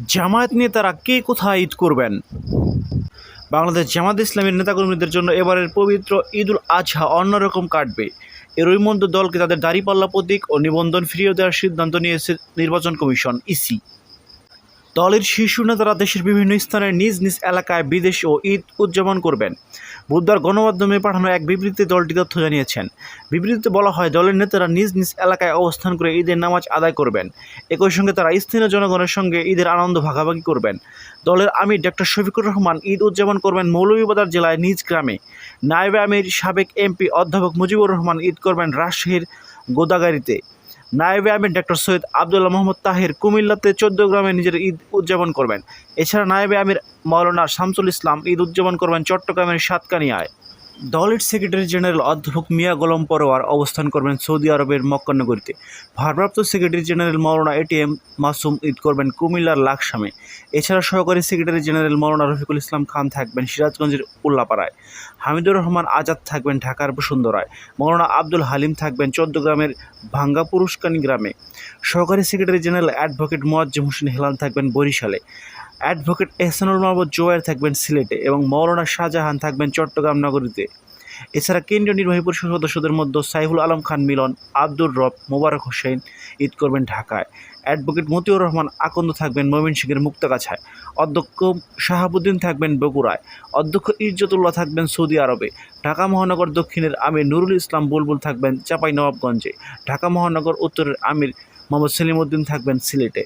জামায়াত নেতারা কে কোথায় ঈদ করবেন? বাংলাদেশ জামায়াত ইসলামীর নেতাকর্মীদের জন্য এবারের পবিত্র ঈদুল আজহা অন্যরকম কাটবে। এরই মধ্যে দলকে তাদের দাঁড়িপাল্লা প্রতীক ও নিবন্ধন ফিরিয়ে দেওয়ার সিদ্ধান্ত নিয়েছে নির্বাচন কমিশন ইসি। দলের শীর্ষ নেতারা দেশের বিভিন্ন স্থানে নিজ নিজ এলাকায় বিদেশে ও ঈদ উদযাপন করবেন। বুধবার গণমাধ্যমে পাঠানো এক বিবৃতিতে দলটি তথ্য জানিয়েছেন। বিবৃতিতে বলা হয়, দলের নেতারা নিজ নিজ এলাকায় অবস্থান করে ঈদের নামাজ আদায় করবেন। একই সঙ্গে তারা স্থানীয় জনগণের সঙ্গে ঈদের আনন্দ ভাগাভাগি করবেন। দলের আমির ডক্টর শফিকুর রহমান ঈদ উদযাপন করবেন মৌলভীবাজার জেলায় নিজ গ্রামে। নায়েবে আমির সাবেক এমপি অধ্যাপক মুজিবুর রহমান ঈদ করবেন রাজশাহীর গোদাগাড়ীতে। নায়েবে আমির ডক্টর সৈয়দ আবদুল্লাহ মোহাম্মদ তাহের কুমিল্লাতে 14 গ্রামে নিজের ঈদ উদযাপন করবেন। এছাড়া নায়েবে আমির মাওলানা শামসুল ইসলাম ঈদ উদযাপন করবেন চট্টগ্রামের সাতকানিয়ায়। দলের সেক্রেটারি জেনারেল অধ্যাপক মিয়া গোলাম পরোয়ার অবস্থান করবেন সৌদি আরবের মক্কা নগরীতে। ভারপ্রাপ্ত সেক্রেটারি জেনারেল মাওলানা এটিএম মাসুম ঈদ করবেন কুমিল্লার লাকসামে। এছাড়া সহকারী সেক্রেটারি জেনারেল মাওলানা রফিকুল ইসলাম খান থাকবেন সিরাজগঞ্জের উল্লাপাড়ায়। হামিদুর রহমান আজাদ থাকবেন ঢাকার বসুন্ধরায়। মাওলানা আব্দুল হালিম থাকবেন চৌদ্দগ্রামের ভাঙ্গা পুরুষকানি গ্রামে। সহকারী secretary general advocate Moazzem Hossain Helal থাকবেন বরিশালে। অ্যাডভোকেট এহসানুল মাহমুদ জোয়ার থাকবেন সিলেটে এবং মাওলানা শাহজাহান থাকবেন চট্টগ্রাম নগরীতে। এছাড়া কেন্দ্রীয় নির্বাহী পরিষদ সদস্যদের মধ্যে সাইফুল আলম খান মিলন, আব্দুর রব, মোবারক হোসেন ঈদ করবেন ঢাকায়। অ্যাডভোকেট মতিউর রহমান আকন্দ থাকবেন ময়মনসিংহের মুক্তাগাছায়। অধ্যক্ষ শাহাবুদ্দিন থাকবেন বগুড়ায়। অধ্যক্ষ ইজ্জতুল্লাহ থাকবেন সৌদি আরবে। ঢাকা মহানগর দক্ষিণের আমির নুরুল ইসলাম বুলবুল থাকবেন চাঁপাইনবাবগঞ্জে। ঢাকা মহানগর উত্তরের আমির মোহাম্মদ সেলিম উদ্দিন থাকবেন সিলেটে।